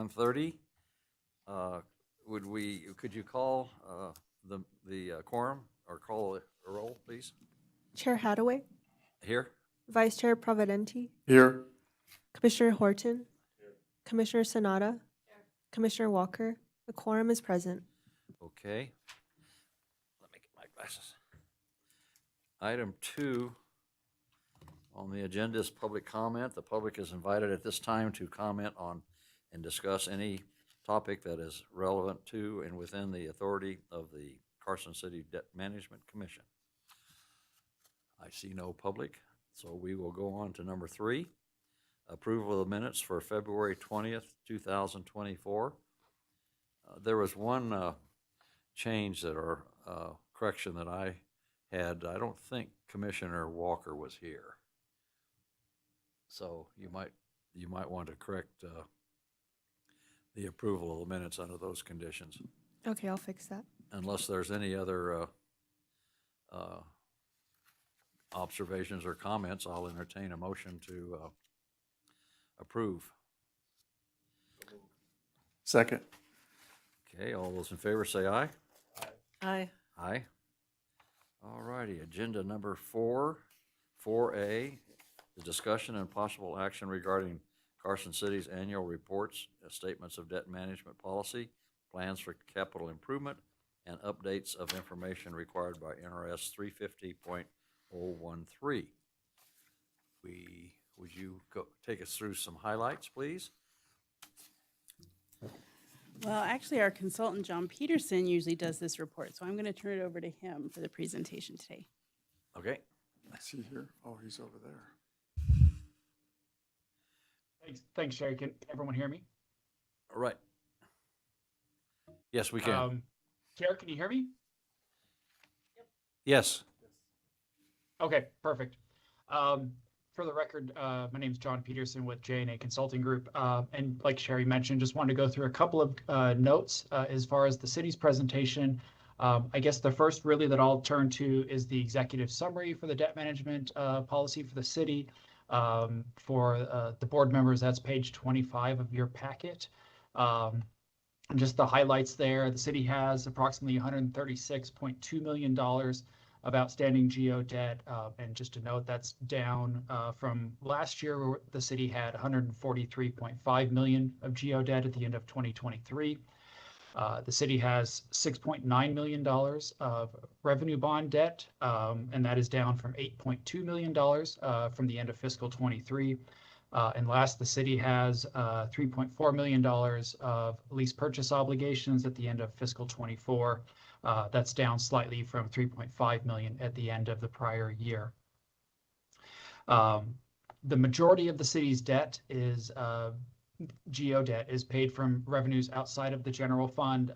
1:30. Could you call the quorum or call a roll, please? Chair Hadaway, Here? Vice Chair Providenti, Here. Commissioner Horton, Commissioner Sanada, Commissioner Walker. The quorum is present. Okay. Let me get my glasses. Item 2 on the agenda is public comment. The public is invited at this time to comment on and discuss any topic that is relevant to and within the authority of the Carson City Debt Management Commission. I see no public, so we will go on to number 3, approval of the minutes for February 20th, 2024. There was one change correction that I had. I don't think Commissioner Walker was here. So you might want to correct the approval of the minutes under those conditions. Okay, I'll fix that. Unless there's any other observations or comments, I'll entertain a motion to approve. Second. Okay, all those in favor say aye. Aye. Aye. All righty, agenda number 4A, the discussion and possible action regarding Carson City's annual reports, statements of debt management policy, plans for capital improvement, and updates of information required by NRS 350.013. Would you take us through some highlights, please? Well, actually, our consultant, John Peterson, usually does this report, so I'm going to turn it over to him for the presentation today. Okay. Is he here? Oh, he's over there. Thanks, Sherry. Can everyone hear me? All right. Yes, we can. Chair, can you hear me? Yes. Okay, perfect. For the record, my name is John Peterson with J&A Consulting Group. And like Sherry mentioned, just wanted to go through a couple of notes as far as the city's presentation. I guess the first really that I'll turn to is the executive summary for the debt management policy for the city. For the board members, that's page 25 of your packet. Just the highlights there, the city has approximately $136.2 million of outstanding GO debt. And just to note, that's down from last year where the city had $143.5 million of GO debt at the end of 2023. The city has $6.9 million of revenue bond debt, and that is down from $8.2 million from the end of fiscal 23. And last, the city has $3.4 million of lease purchase obligations at the end of fiscal 24. That's down slightly from $3.5 million at the end of the prior year. The majority of the city's debt is GO debt is paid from revenues outside of the general fund.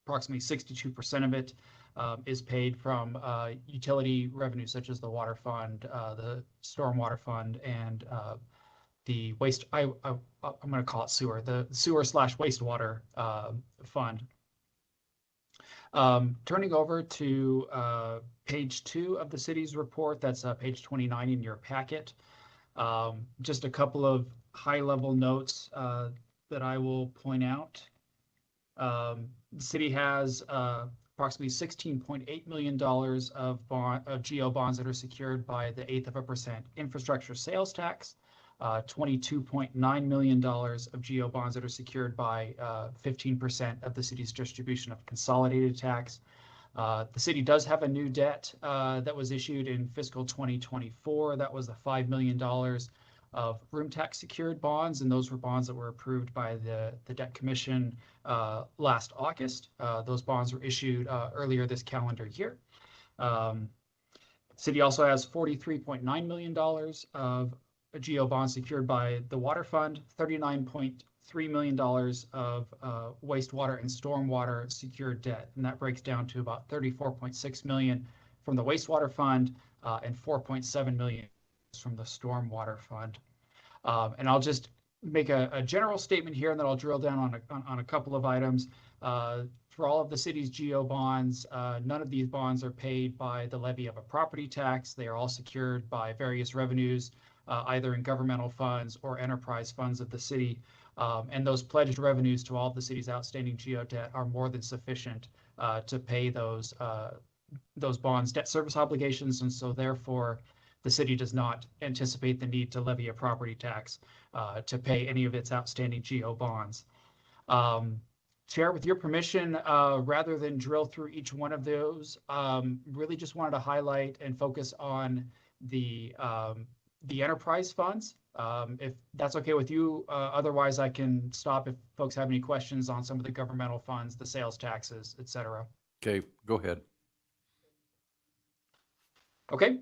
Approximately 62% of it is paid from utility revenues such as the water fund, the stormwater fund, and the waste. I'm going to call it sewer, the sewer/wastewater fund. Turning over to page 2 of the city's report, that's page 29 in your packet. Just a couple of high-level notes that I will point out. The city has approximately $16.8 million of GO bonds that are secured by the 0.8% infrastructure sales tax, $22.9 million of GO bonds that are secured by 15% of the city's distribution of consolidated tax. The city does have a new debt that was issued in fiscal 2024. That was the $5 million of room tax secured bonds, and those were bonds that were approved by the Debt Commission last August. Those bonds were issued earlier this calendar year. City also has $43.9 million of GO bonds secured by the water fund, $39.3 million of wastewater and stormwater secured debt, and that breaks down to about $34.6 million from the wastewater fund and $4.7 million from the stormwater fund. And I'll just make a general statement here, and then I'll drill down on a couple of items. For all of the city's GO bonds, none of these bonds are paid by the levy of a property tax. They are all secured by various revenues, either in governmental funds or enterprise funds of the city. And those pledged revenues to all of the city's outstanding GO debt are more than sufficient to pay those bonds' debt service obligations. And so therefore, the city does not anticipate the need to levy a property tax to pay any of its outstanding GO bonds. Chair, with your permission, rather than drill through each one of those, really just wanted to highlight and focus on the enterprise funds. If that's okay with you, otherwise I can stop if folks have any questions on some of the governmental funds, the sales taxes, et cetera. Okay, go ahead. Okay,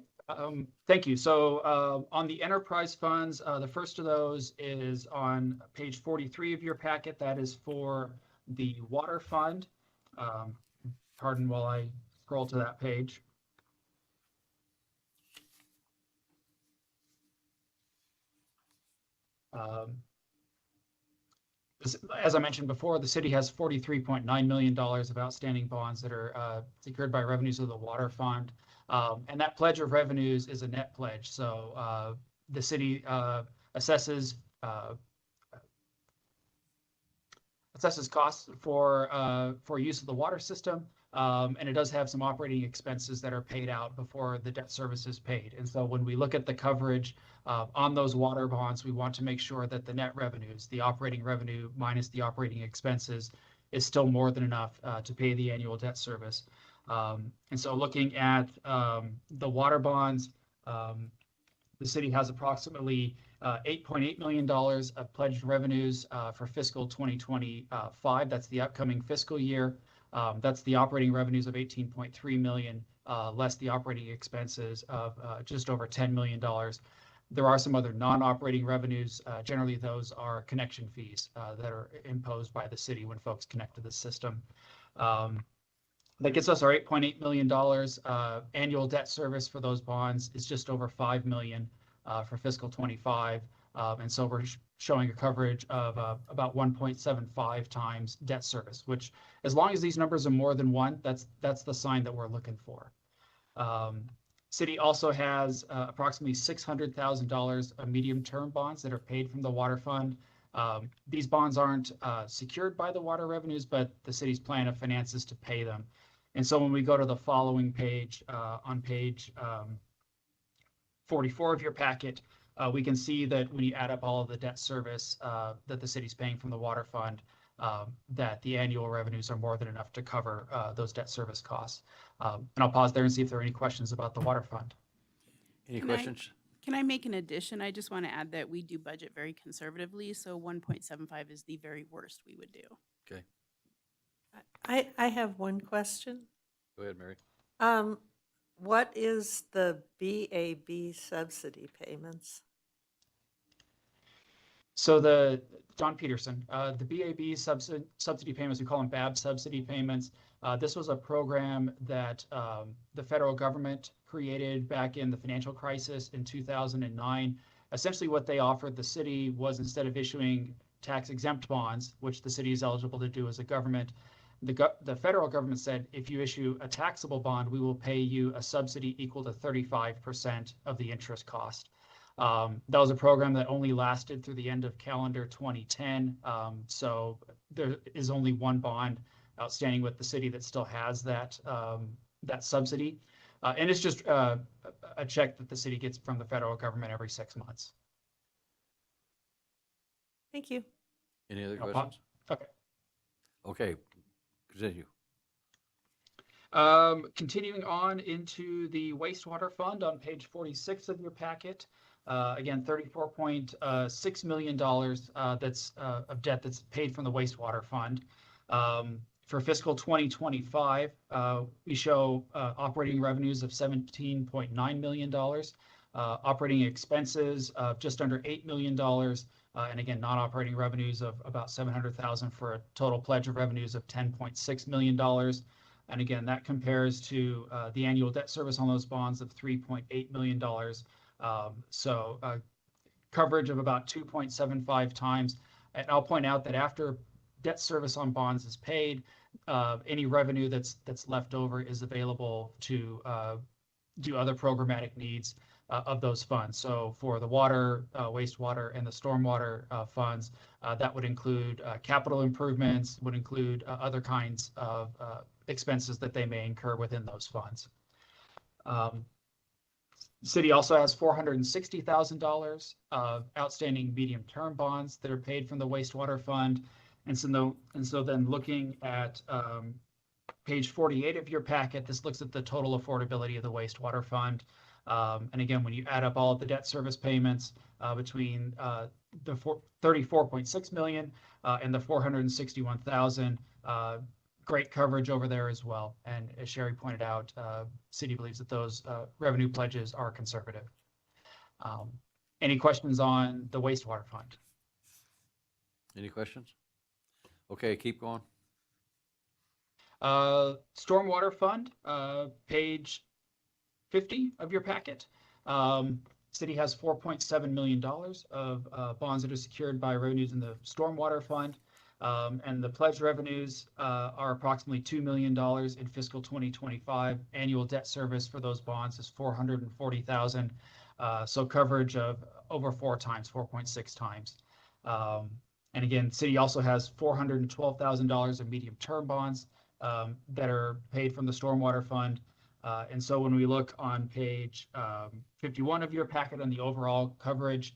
thank you. So on the enterprise funds, the first of those is on page 43 of your packet. That is for the water fund. Pardon while I scroll to that page. As I mentioned before, the city has $43.9 million of outstanding bonds that are secured by revenues of the water fund. And that pledge of revenues is a net pledge. So the city assesses costs for use of the water system, and it does have some operating expenses that are paid out before the debt service is paid. And so when we look at the coverage on those water bonds, we want to make sure that the net revenues, the operating revenue minus the operating expenses, is still more than enough to pay the annual debt service. And so looking at the water bonds, the city has approximately $8.8 million of pledged revenues for fiscal 2025. That's the upcoming fiscal year. That's the operating revenues of $18.3 million, less the operating expenses of just over $10 million. There are some other non-operating revenues. Generally, those are connection fees that are imposed by the city when folks connect to the system. That gets us our $8.8 million. Annual debt service for those bonds is just over $5 million for fiscal 25. And so we're showing a coverage of about 1.75 times debt service, which, as long as these numbers are more than one, that's the sign that we're looking for. City also has approximately $600,000 of medium-term bonds that are paid from the water fund. These bonds aren't secured by the water revenues, but the city's plan of finances to pay them. And so when we go to the following page, on page 44 of your packet, we can see that when you add up all of the debt service that the city's paying from the water fund, that the annual revenues are more than enough to cover those debt service costs. And I'll pause there and see if there are any questions about the water fund. Any Can I- questions? Can I make an addition? I just want to add that we do budget very conservatively, so 1.75 is the very worst we would do. Okay, I have one question. go ahead, Mary. What is the BAB subsidy payments? So John Peterson, the BAB subsidy payments, we call them BAB subsidy payments. This was a program that the federal government created back in the financial crisis in 2009. Essentially what they offered the city was, instead of issuing tax-exempt bonds, which the city is eligible to do as a government, the federal government said, if you issue a taxable bond, we will pay you a subsidy equal to 35% of the interest cost. That was a program that only lasted through the end of calendar 2010. So there is only one bond outstanding with the city that still has that subsidy. And it's just a check that the city gets from the federal government every 6 months. Thank you. Any other No questions? Okay. Okay, continue. Continuing on into the wastewater fund on page 46 of your packet. Again, $34.6 million that's of debt that's paid from the wastewater fund. For fiscal 2025, we show operating revenues of $17.9 million, operating expenses of just under $8 million, and again, non-operating revenues of about $700,000 for a total pledge of revenues of $10.6 million. And again, that compares to the annual debt service on those bonds of $3.8 million. So coverage of about 2.75 times. And I'll point out that after debt service on bonds is paid, any revenue that's left over is available to do other programmatic needs. of those funds. So for the water, wastewater, and the stormwater funds, that would include capital improvements, would include other kinds of expenses that they may incur within those funds. City also has $460,000 of outstanding medium-term bonds that are paid from the wastewater fund. And so then looking at page 48 of your packet, this looks at the total affordability of the wastewater fund. And again, when you add up all of the debt service payments between the 34.6 million and the 461,000, great coverage over there as well. And as Sherry pointed out, City believes that those revenue pledges are conservative. Any questions on the wastewater fund? Any questions? Okay, keep going. Stormwater fund, page 50 of your packet. City has $4.7 million of bonds that are secured by revenues in the stormwater fund. And the pledge revenues are approximately $2 million in fiscal 2025. Annual debt service for those bonds is $440,000. So coverage of over 4 times, 4.6 times. And again, City also has $412,000 of medium-term bonds that are paid from the stormwater fund. And so when we look on page 51 of your packet on the overall coverage,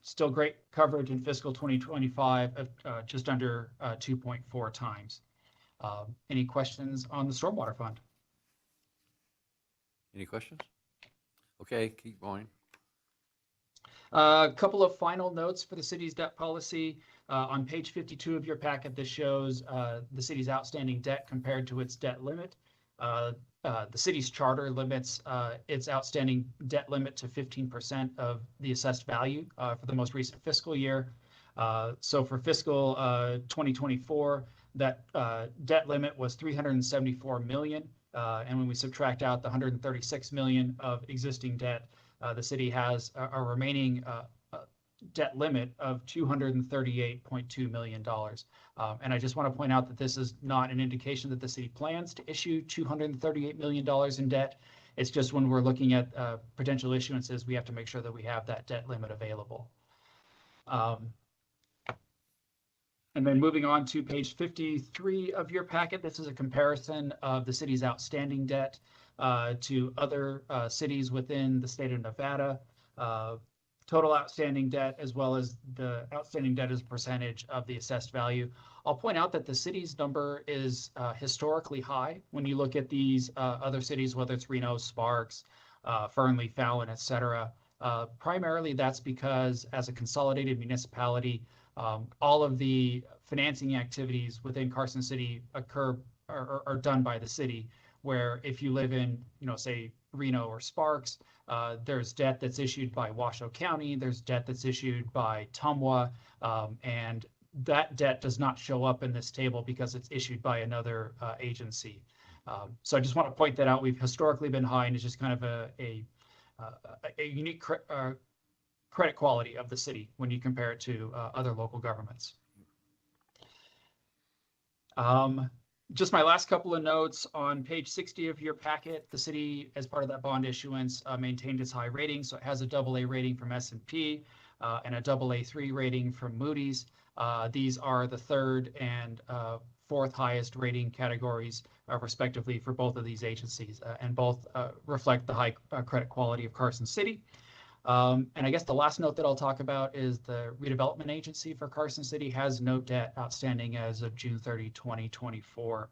still great coverage in fiscal 2025 of just under 2.4 times. Any questions on the stormwater fund? Any questions? Okay, keep going. A couple of final notes for the city's debt policy. On page 52 of your packet, this shows the city's outstanding debt compared to its debt limit. The city's charter limits its outstanding debt limit to 15% of the assessed value for the most recent fiscal year. So for fiscal 2024, that debt limit was $374 million. And when we subtract out the $136 million of existing debt, the city has a remaining debt limit of $238.2 million. And I just want to point out that this is not an indication that the city plans to issue $238 million in debt. It's just when we're looking at potential issuances, we have to make sure that we have that debt limit available. And then moving on to page 53 of your packet, this is a comparison of the city's outstanding debt to other cities within the state of Nevada. Total outstanding debt, as well as the outstanding debt as a percentage of the assessed value. I'll point out that the city's number is historically high when you look at these other cities, whether it's Reno, Sparks, Fernley, Fallon, et cetera. Primarily, that's because as a consolidated municipality, all of the financing activities within Carson City are done by the city, where if you live in, say, Reno or Sparks, there's debt that's issued by Washoe County, there's debt that's issued by Tumwa, and that debt does not show up in this table because it's issued by another agency. So I just want to point that out. We've historically been high, and it's just kind of a unique credit quality of the city when you compare it to other local governments. Just my last couple of notes on page 60 of your packet. The city, as part of that bond issuance, maintained its high rating. So it has a AA rating from S&P and a AA3 rating from Moody's. These are the third and fourth highest rating categories, respectively, for both of these agencies, and both reflect the high credit quality of Carson City. And I guess the last note that I'll talk about is the redevelopment agency for Carson City has no debt outstanding as of June 30, 2024.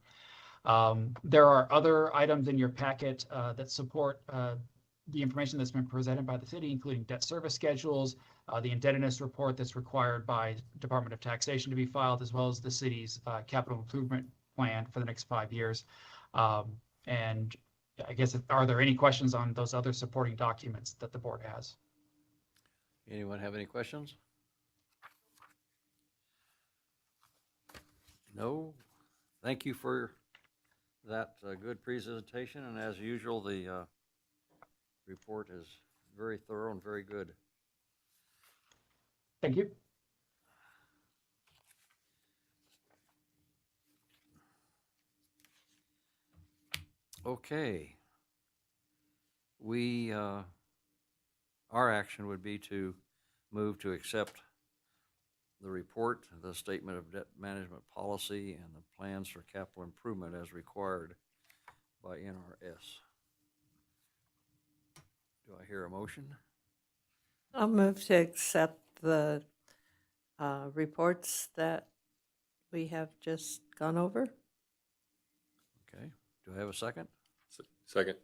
There are other items in your packet that support the information that's been presented by the city, including debt service schedules, the indebtedness report that's required by Department of Taxation to be filed, as well as the city's capital improvement plan for the next 5 years. And I guess, are there any questions on those other supporting documents that the board has? Anyone have any questions? No? Thank you for that good presentation, and as usual, the report is very thorough and very good. Thank you. Okay. We our action would be to move to accept the report, the statement of debt management policy, and the plans for capital improvement as required by NRS. Do I hear a motion? I'll move to accept the reports that we have just gone over. Okay, do I have a second? Second.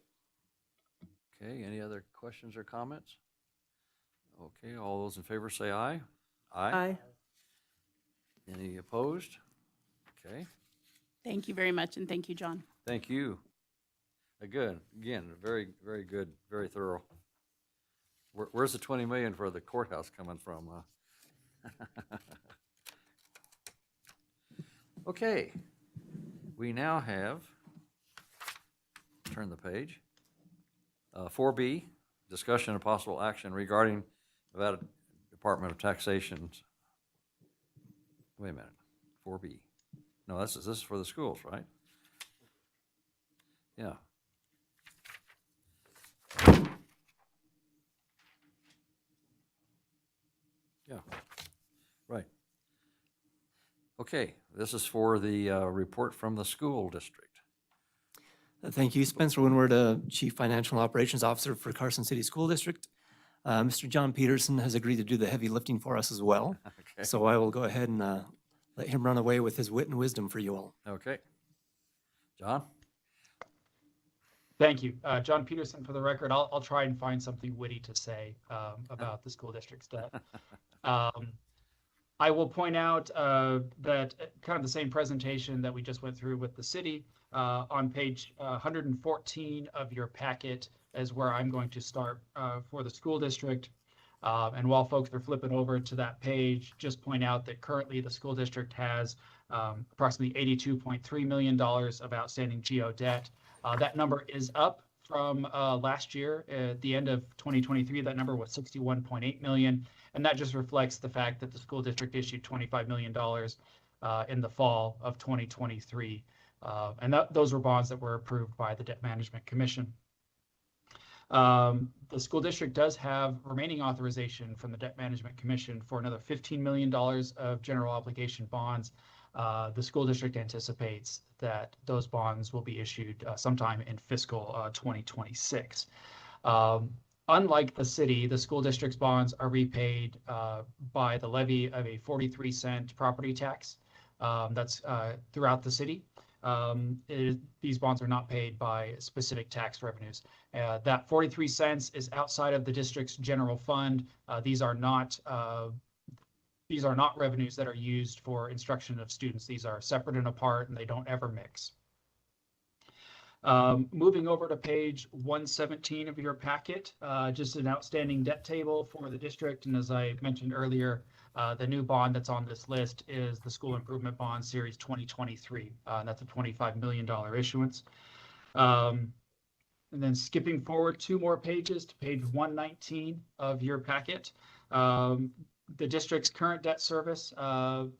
Okay, any other questions or comments? Okay, all those in favor say aye. Aye. Any opposed? Okay, Thank you very much, and thank you, John. thank you. Again, very, very good, very thorough. Where's the 20 million for the courthouse coming from? Okay, we now have, turn the page, 4B, discussion of possible action regarding Nevada Department of Taxation's, wait a minute, 4B. No, this is for the schools, right? Yeah. Yeah, right. Okay, this is for the report from the school district. Thank you. Spencer Winward, Chief Financial and Operations Officer for Carson City School District. Mr. John Peterson has agreed to do the heavy lifting for us as well. Okay. So I will go ahead and let him run away with his wit and wisdom for you all. Okay. John? Thank you. John Peterson, for the record, I'll try and find something witty to say about the school district's debt. I will point out that kind of the same presentation that we just went through with the city, on page 114 of your packet is where I'm going to start for the school district. And while folks are flipping over to that page, just point out that currently the school district has approximately $82.3 million of outstanding GO debt. That number is up from last year. At the end of 2023, that number was $61.8 million. And that just reflects the fact that the school district issued $25 million in the fall of 2023. And those were bonds that were approved by the Debt Management Commission. The school district does have remaining authorization from the Debt Management Commission for another $15 million of general obligation bonds. The school district anticipates that those bonds will be issued sometime in fiscal 2026. Unlike the city, the school district's bonds are repaid by the levy of a 43-cent property tax that's throughout the city. These bonds are not paid by specific tax revenues. That 43 cents is outside of the district's general fund. These are not revenues that are used for instruction of students. These are separate and apart, and they don't ever mix. Moving over to page 117 of your packet, just an outstanding debt table for the district. And as I mentioned earlier, the new bond that's on this list is the School Improvement Bond Series 2023. And that's a $25 million issuance. And then skipping forward 2 more pages to page 119 of your packet. The district's current debt service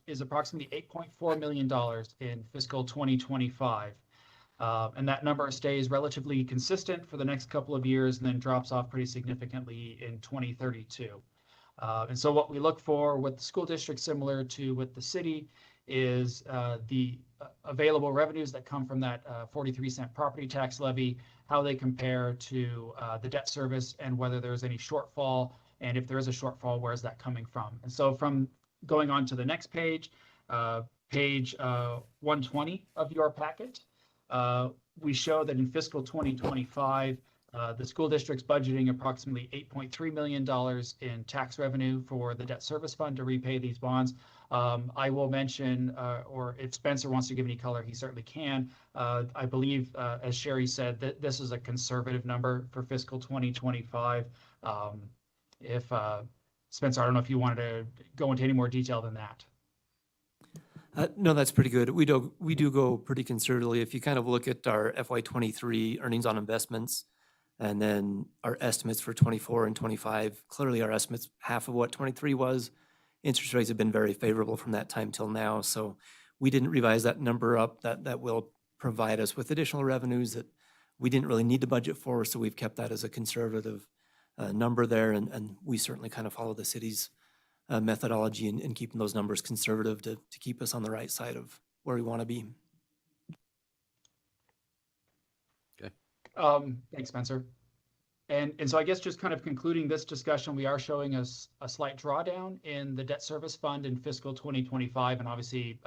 is approximately $8.4 million in fiscal 2025. And that number stays relatively consistent for the next couple of years and then drops off pretty significantly in 2032. And so what we look for with the school district, similar to with the city, is the available revenues that come from that 43-cent property tax levy, how they compare to the debt service, and whether there's any shortfall. And if there is a shortfall, where's that coming from? And so from going on to the next page, page 120 of your packet, we show that in fiscal 2025, the school district's budgeting approximately $8.3 million in tax revenue for the debt service fund to repay these bonds. I will mention, or if Spencer wants to give any color, he certainly can. I believe, as Sherry said, that this is a conservative number for fiscal 2025. If Spencer, I don't know if you wanted to go into any more detail than that. No, that's pretty good. We do go pretty conservatively. If you kind of look at our FY23 earnings on investments and then our estimates for 24 and 25, clearly our estimates half of what 23 was. Interest rates have been very favorable from that time till now. So we didn't revise that number up. That will provide us with additional revenues that we didn't really need to budget for. So we've kept that as a conservative number there, and we certainly kind of follow the city's methodology in keeping those numbers conservative to keep us on the right side of where we want to be. Thanks, Spencer. And so I guess just kind of concluding this discussion, we are showing us a slight drawdown in the debt service fund in fiscal 2025. And obviously,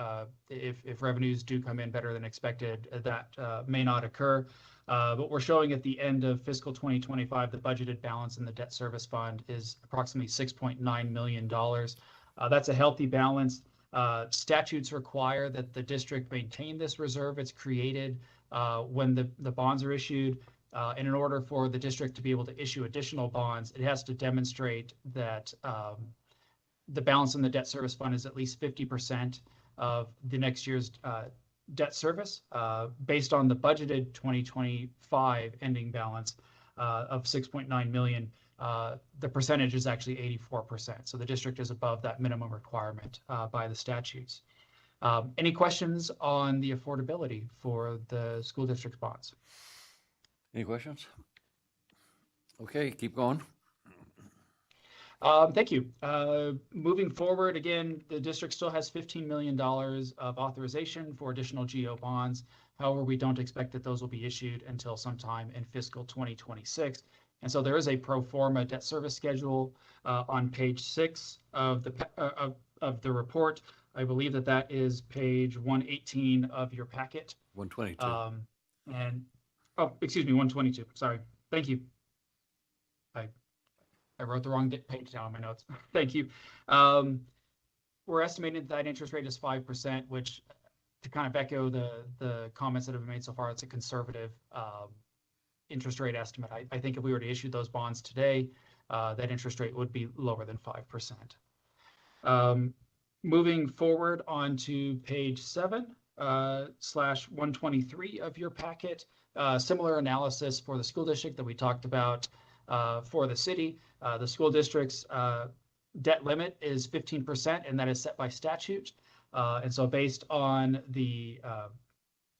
if revenues do come in better than expected, that may not occur. But we're showing at the end of fiscal 2025, the budgeted balance in the debt service fund is approximately $6.9 million. That's a healthy balance. Statutes require that the district maintain this reserve. It's created when the bonds are issued. And in order for the district to be able to issue additional bonds, it has to demonstrate that the balance in the debt service fund is at least 50% of the next year's debt service. Based on the budgeted 2025 ending balance of $6.9 million, the percentage is actually 84%. So the district is above that minimum requirement by the statutes. Any questions on the affordability for the school district's bonds? Any questions? Okay, keep going. Thank you. Moving forward, again, the district still has $15 million of authorization for additional GO bonds. However, we don't expect that those will be issued until sometime in fiscal 2026. And so there is a pro forma debt service schedule on page 6 of the report. I believe that is page 118 of your packet. 122. Oh, excuse me, 122. Sorry. Thank you. I wrote the wrong page down on my notes. Thank you. We're estimating that interest rate is 5%, which, to kind of echo the comments that have been made so far, it's a conservative interest rate estimate. I think if we were to issue those bonds today, that interest rate would be lower than 5%. Moving forward onto page 7/123 of your packet. Similar analysis for the school district that we talked about for the city. The school district's debt limit is 15%, and that is set by statute. And so based on the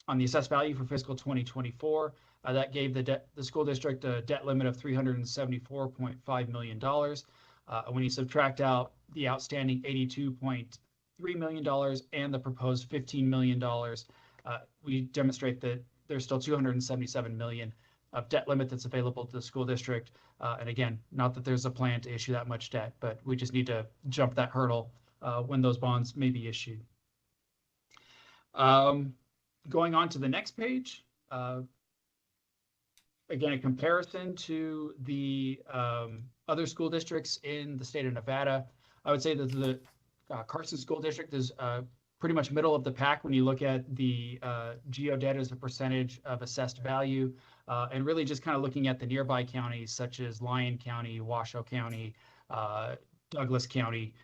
assessed value for fiscal 2024, that gave the school district a debt limit of $374.5 million. When you subtract out the outstanding $82.3 million and the proposed $15 million, we demonstrate that there's still $277 million of debt limit that's available to the school district. And again, not that there's a plan to issue that much debt, but we just need to jump that hurdle when those bonds may be issued. Going on to the next page, again, a comparison to the other school districts in the state of Nevada. I would say that the Carson School District is pretty much middle of the pack when you look at the GO debt as a percentage of assessed value, and really just kind of looking at the nearby counties such as Lyon County, Washoe County, Douglas County,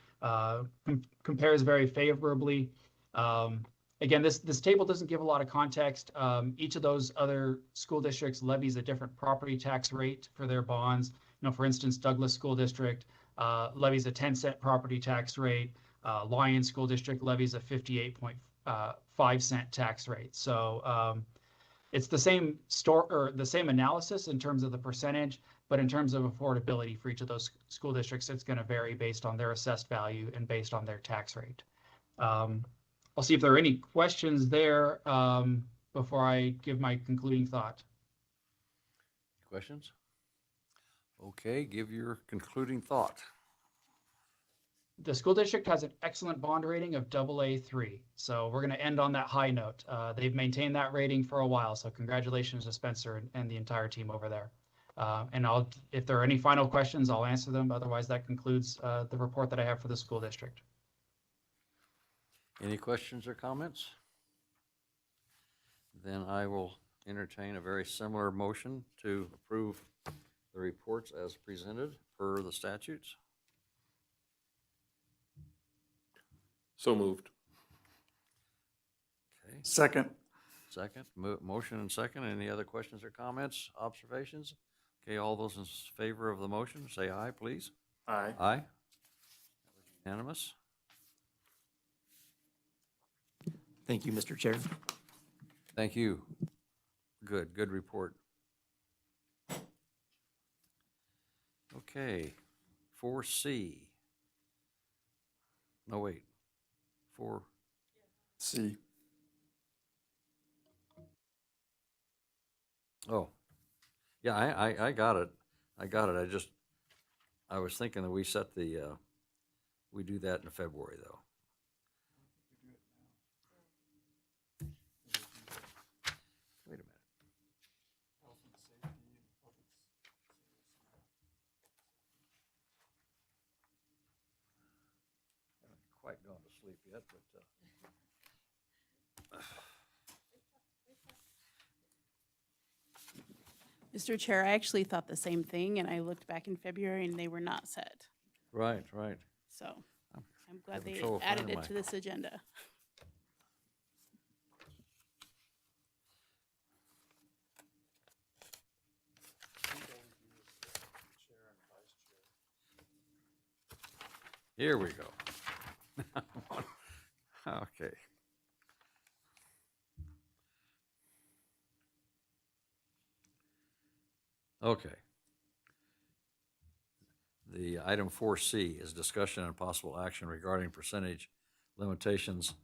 compares very favorably. Again, this table doesn't give a lot of context. Each of those other school districts levies a different property tax rate for their bonds. For instance, Douglas School District levies a 10-cent property tax rate. Lyon School District levies a 58.5-cent tax rate. So it's the same the same analysis in terms of the percentage, but in terms of affordability for each of those school districts, it's going to vary based on their assessed value and based on their tax rate. I'll see if there are any questions there before I give my concluding thought. Questions? Okay, give your concluding thought. The school district has an excellent bond rating of AA3. So we're going to end on that high note. They've maintained that rating for a while. So congratulations to Spencer and the entire team over there. And if there are any final questions, I'll answer them. Otherwise, that concludes the report that I have for the school district. Any questions or comments? Then I will entertain a very similar motion to approve the reports as presented per the statutes. So moved. Okay, Second. second, motion and second. Any other questions or comments, observations? Okay, all those in favor of the motion, say aye, please. Aye. Aye. That was unanimous. Thank you, Mr. Chair. Thank you. Good report. Okay, 4C. No, wait, 4, C. oh, yeah, I got it. I got it. I was thinking that we set the, we do that in February, though. Wait a minute. Haven't quite gone to sleep yet, but, Mr. Chair, I actually thought the same thing, and I looked back in February and they were not set. right, right. So I'm glad having they trouble added finding it to my- this agenda. Here we go. Okay. Okay. The item 4C is discussion and possible action regarding percentage limitations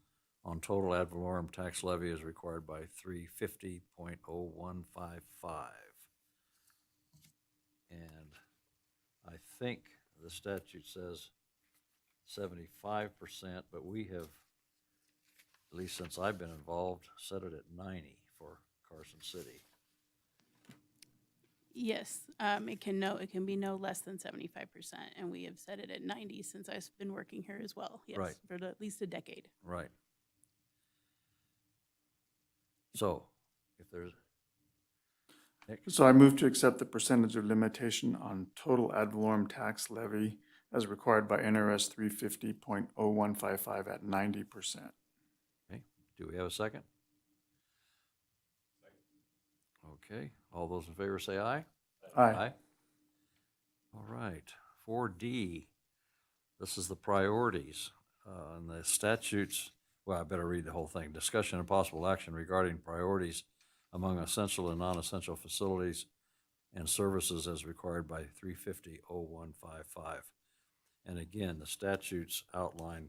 on total ad valorem tax levy as required by 350.0155. And I think the statute says 75%, but we have, at least since I've been involved, set it at 90 for Carson City. Yes, it can be no less than 75%, and we have set it at 90 since I've been working here as well. Yes, Right. for at least a decade. Right. So, if there's, Nick, So I move to accept the percentage of limitation on total ad valorem tax levy as required by NRS 350.0155 at 90%. okay, do we have a second? Okay, all those in favor say aye. Aye. All right, 4D, this is the priorities, and the statutes, well, I better read the whole thing. Discussion and possible action regarding priorities among essential and non-essential facilities and services as required by 350.0155. And again, the statutes outline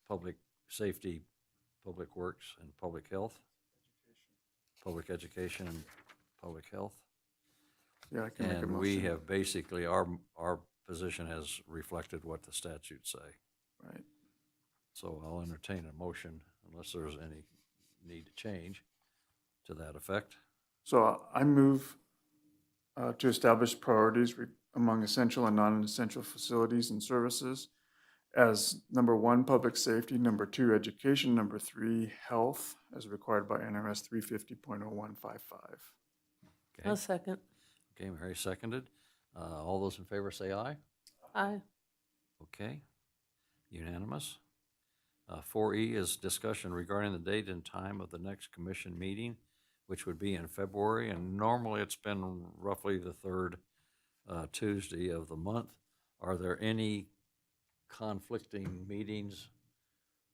public safety, public works, and public health, public education, and public health. Yeah, I can make a And motion. we have basically, our position has reflected what the statutes say. Right. So I'll entertain a motion unless there's any need to change to that effect. So I move to establish priorities among essential and non-essential facilities and services as number 1, public safety, number 2, education, number 3, health, as required by NRS 350.0155. Okay, I'll second. okay, Mary seconded. All those in favor say aye. Aye. Okay, unanimous. 4E is discussion regarding the date and time of the next commission meeting, which would be in February, and normally it's been roughly the third Tuesday of the month. Are there any conflicting meetings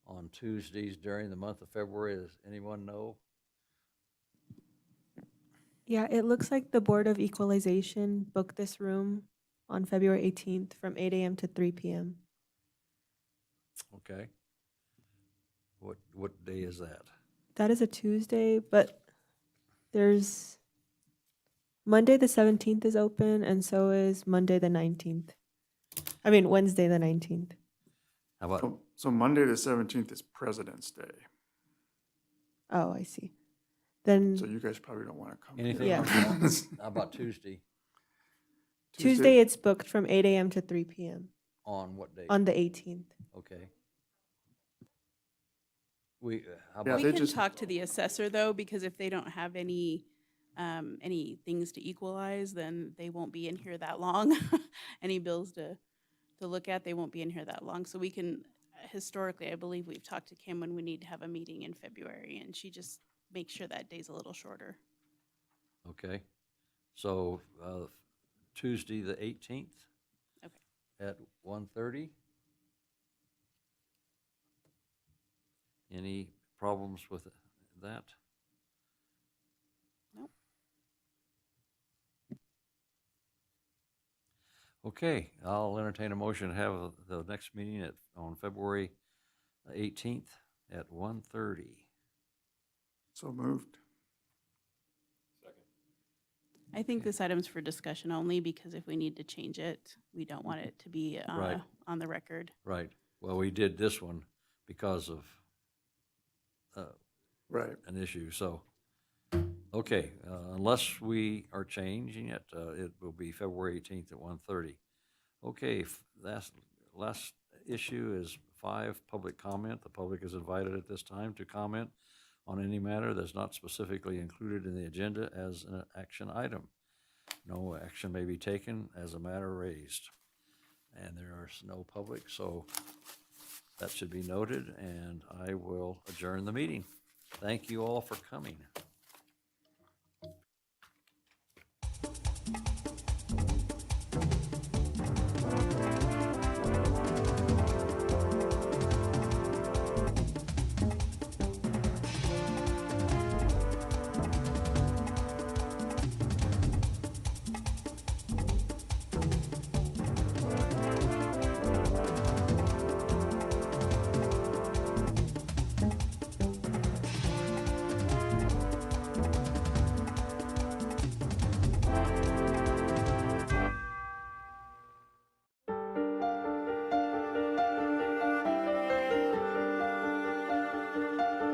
on Tuesdays during the month of February? Does anyone know? Yeah, it looks like the Board of Equalization booked this room on February 18th from 8 a.m. to 3 p.m. Okay. What day is that? That is a Tuesday, but there's Monday the 17th is open, and so is Monday the 19th. I mean, Wednesday the 19th. How about, So Monday the 17th is President's Day. Oh, I see. Then So you guys probably don't want to come. anything? Yeah. How about Tuesday? Tuesday it's booked from 8 a.m. to 3 p.m. On what date? on the 18th. Okay. We, how Yeah, about, We they can just- talk to the assessor though, because if they don't have any things to equalize, then they won't be in here that long. Any bills to look at, they won't be in here that long. So we can, historically, I believe we've talked to Kim when we need to have a meeting in February, and she just makes sure that day's a little shorter. okay. So, Tuesday, the 18th? Okay. At 1:30? Any problems with that? Nope. Okay, I'll entertain a motion to have the next meeting on February 18th at 1:30. So moved. I think this item's for discussion only because if we need to change it, we don't want it to be Right. on the record. Right. Well, we did this one because of Right. an issue, so, okay, unless we are changing it, it will be February 18th at 1:30. Okay, last issue is 5, public comment. The public is invited at this time to comment on any matter that's not specifically included in the agenda as an action item. No action may be taken as a matter raised. And there is no public, so that should be noted, and I will adjourn the meeting. Thank you all for coming.